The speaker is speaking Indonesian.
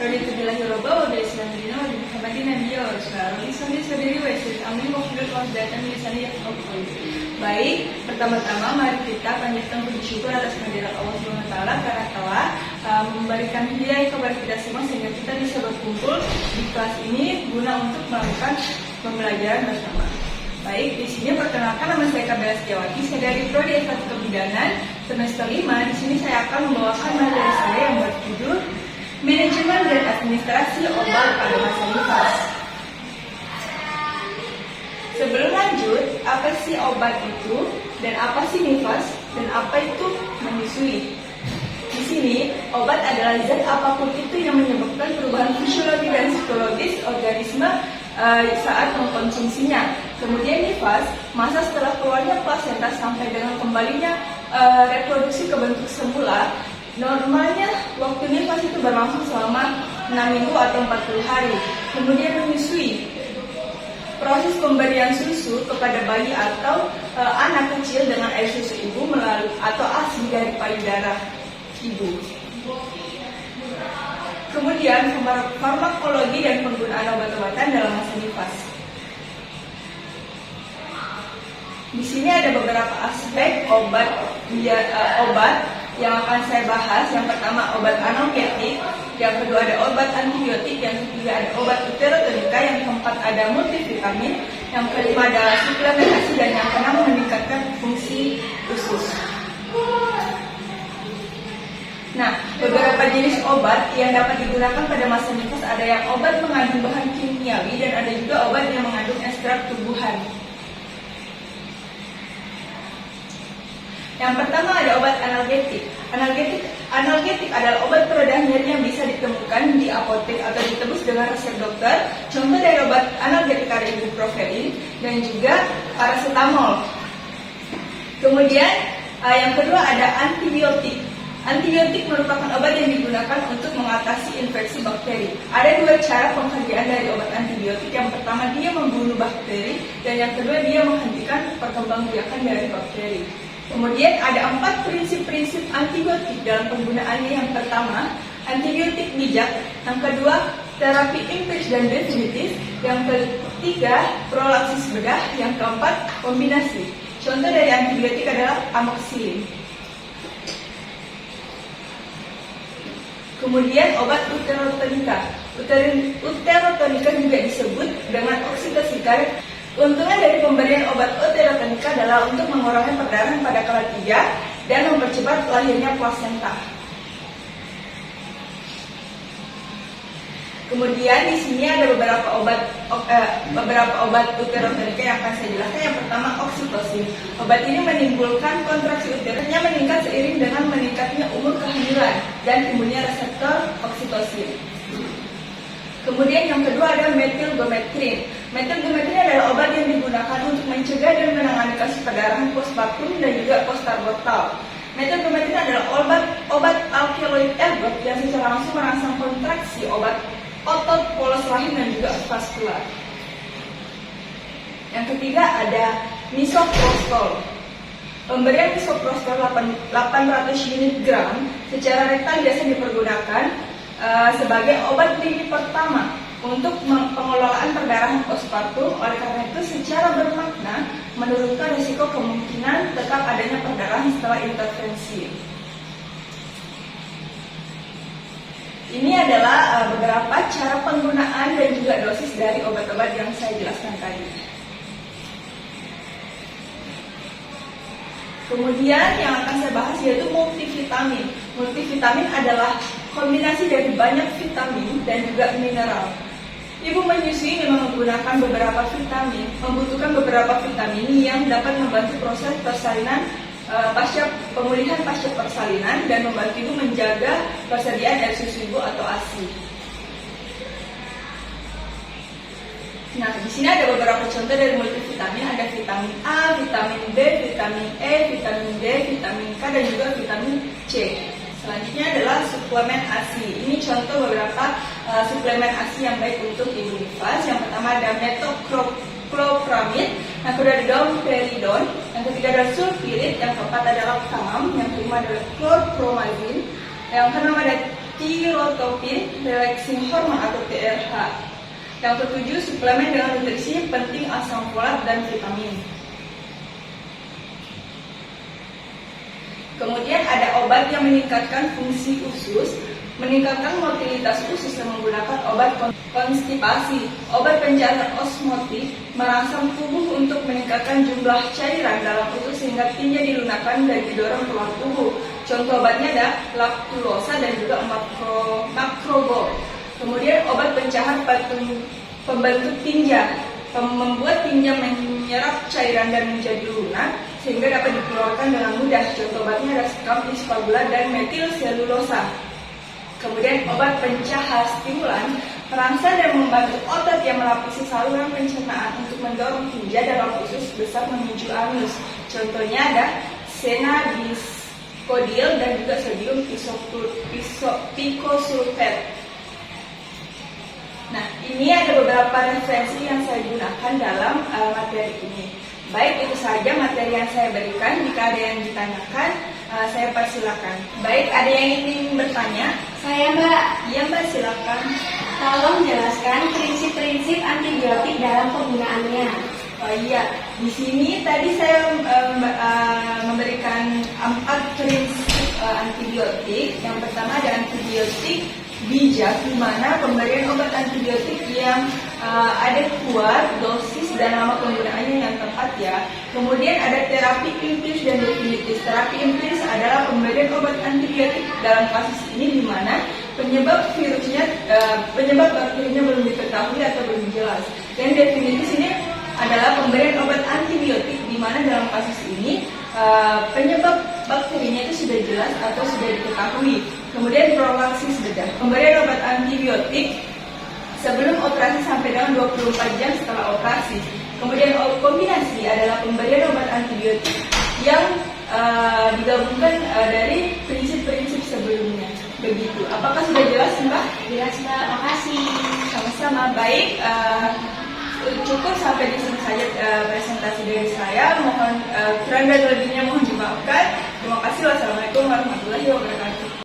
Raditubillahi roba wa bilislamina wa bimuhammadin nabiya wa rasulullah. Lisani sadiri wa yasir amri wa qudrat wa datan lisani yafqahu qawli. Baik, pertama-tama mari kita panjatkan puji syukur atas kehadirat Allah Subhanahu wa taala karena telah memberikan hidayah kepada kita semua sehingga kita bisa berkumpul di kelas ini guna untuk melakukan pembelajaran bersama. Baik, di sini perkenalkan nama saya Kabela Setiawati, saya dari Prodi S1 Kebidanan semester 5. Di sini saya akan membawakan materi saya yang berjudul Manajemen dan Administrasi Obat pada Masa Nifas. Sebelum lanjut, apa sih obat itu dan apa sih nifas dan apa itu menyusui? Di sini, obat adalah zat apapun itu yang menyebabkan perubahan fisiologi dan psikologis organisme saat mengkonsumsinya. Kemudian nifas, masa setelah keluarnya plasenta sampai dengan kembalinya reproduksi ke bentuk semula. Normalnya waktu nifas itu berlangsung selama 6 minggu atau 40 hari. Kemudian menyusui, proses pemberian susu kepada bayi atau anak kecil dengan air susu ibu melalui atau ASI dari payudara ibu. Kemudian farmakologi dan penggunaan obat-obatan dalam masa nifas. Di sini ada beberapa aspek obat yang akan saya bahas. Yang pertama obat analgetik, yang kedua ada obat antibiotik, yang ketiga ada obat uterotonika, yang keempat ada multivitamin, yang kelima adalah suplementasi, dan yang keenam meningkatkan fungsi usus. Nah, beberapa jenis obat yang dapat digunakan pada masa nifas ada yang obat mengandung bahan kimiawi dan ada juga obat yang mengandung ekstrak tumbuhan. Yang pertama ada obat analgetik. Analgetik adalah obat peredah nyeri yang bisa ditemukan di apotek atau ditebus dengan resep dokter. Contoh dari obat analgetik ada ibuprofen dan juga paracetamol. Kemudian yang kedua ada antibiotik. Antibiotik merupakan obat yang digunakan untuk mengatasi infeksi bakteri. Ada dua cara pengkerjaan dari obat antibiotik. Yang pertama dia membunuh bakteri dan yang kedua dia menghentikan perkembangbiakan dari bakteri. Kemudian ada 4 prinsip-prinsip antibiotik dalam penggunaannya. Yang pertama, antibiotik bijak. Yang kedua, terapi empiris dan definitif. Yang ketiga, prolaksis bedah. Yang keempat, kombinasi. Contoh dari antibiotik adalah amoxicillin. Kemudian obat uterotonika. Uterotonika juga disebut dengan oksitosida. Keuntungan dari pemberian obat uterotonika adalah untuk mengurangi perdarahan pada kelas 3 dan mempercepat lahirnya plasenta. Kemudian di sini ada beberapa obat uterotonika yang akan saya jelaskan. Yang pertama oksitosin. Obat ini menimbulkan kontraksi uterusnya meningkat seiring dengan meningkatnya umur kehamilan dan timbulnya reseptor oksitosin. Kemudian yang kedua ada metilgometrin. Metilgometrin adalah obat yang digunakan untuk mencegah dan menangani kasus perdarahan postpartum dan juga postpartum. Metilgometrin adalah obat alkaloid ergot yang secara langsung merangsang kontraksi otot polos rahim dan juga vaskular. Yang ketiga ada misoprostol. Pemberian misoprostol 800 unit gram secara rektal biasa dipergunakan sebagai obat lini pertama untuk pengelolaan perdarahan postpartum. Oleh karena itu secara bermakna menurunkan risiko kemungkinan tetap adanya perdarahan setelah intervensi. Ini adalah beberapa cara penggunaan dan juga dosis dari obat-obat yang saya jelaskan tadi. Kemudian yang akan saya bahas yaitu multivitamin. Multivitamin adalah kombinasi dari banyak vitamin dan juga mineral. Ibu menyusui memang membutuhkan beberapa vitamin yang dapat membantu proses persalinan pemulihan pasca persalinan dan membantu ibu menjaga persediaan dari susu ibu atau ASI. Nah, di sini ada beberapa contoh dari multivitamin. Ada vitamin A, vitamin B, vitamin E, vitamin D, vitamin K, dan juga vitamin C. Selanjutnya adalah suplemen ASI. Ini contoh beberapa suplemen ASI yang baik untuk ibu nifas. Yang pertama ada metoclopramid, yang kedua ada domperidone, yang ketiga ada sulfirid, yang keempat adalah tamam, yang kelima adalah chlorpromazine, yang keenam ada tirotropin, relaxing hormon atau TRH. Yang ketujuh, suplemen dengan nutrisi penting asam folat dan vitamin. Kemudian ada obat yang meningkatkan fungsi usus, meningkatkan motilitas usus yang menggunakan obat konstipasi. Obat pencair osmotik merangsang tubuh untuk meningkatkan jumlah cairan dalam usus sehingga tinja dilunakkan dan didorong keluar tubuh. Contoh obatnya ada laktulosa dan juga makrobol. Kemudian obat pencahar pembentuk tinja, membuat tinja menyerap cairan dan menjadi lunak sehingga dapat dikeluarkan dengan mudah. Contoh obatnya ada scampis-fabula dan metilselulosa. Kemudian obat pencahar stimulan merangsang dan membantu otot yang melapisi saluran pencernaan untuk mendorong tinja dalam usus besar menuju anus. Contohnya ada senabiscodil dan juga sodium picosulfat. Nah, ini ada beberapa referensi yang saya gunakan dalam materi ini. Baik, itu saja materi yang saya berikan. Jika ada yang ditanyakan, saya persilakan. Baik, ada yang ingin bertanya? Saya, Mbak. Iya, Mbak, silakan. Tolong jelaskan prinsip-prinsip antibiotik dalam penggunaannya. Oh iya, di sini tadi saya memberikan 4 prinsip antibiotik. Yang pertama ada antibiotik bijak, di mana pemberian obat antibiotik yang adekuat, dosis dan nama penggunaannya yang tepat ya. Kemudian ada terapi empiris dan definitif. Terapi empiris adalah pemberian obat antibiotik dalam kasus ini di mana penyebab bakterinya belum diketahui atau belum jelas. Dan definitif ini adalah pemberian obat antibiotik di mana dalam kasus ini penyebab bakterinya itu sudah jelas atau sudah diketahui. Kemudian profilaksis bedah, pemberian obat antibiotik sebelum operasi sampai dengan 24 jam setelah operasi. Kemudian kombinasi adalah pemberian obat antibiotik yang digabungkan dari prinsip-prinsip sebelumnya. Begitu. Apakah sudah jelas, Mbak? Jelas, Mbak. Makasih. Sama-sama. Baik. Cukup sampai di sini saja presentasi dari saya. Mohon kurang dan lebihnya mohon dimaafkan. Terima kasih. Wassalamualaikum warahmatullahi wabarakatuh.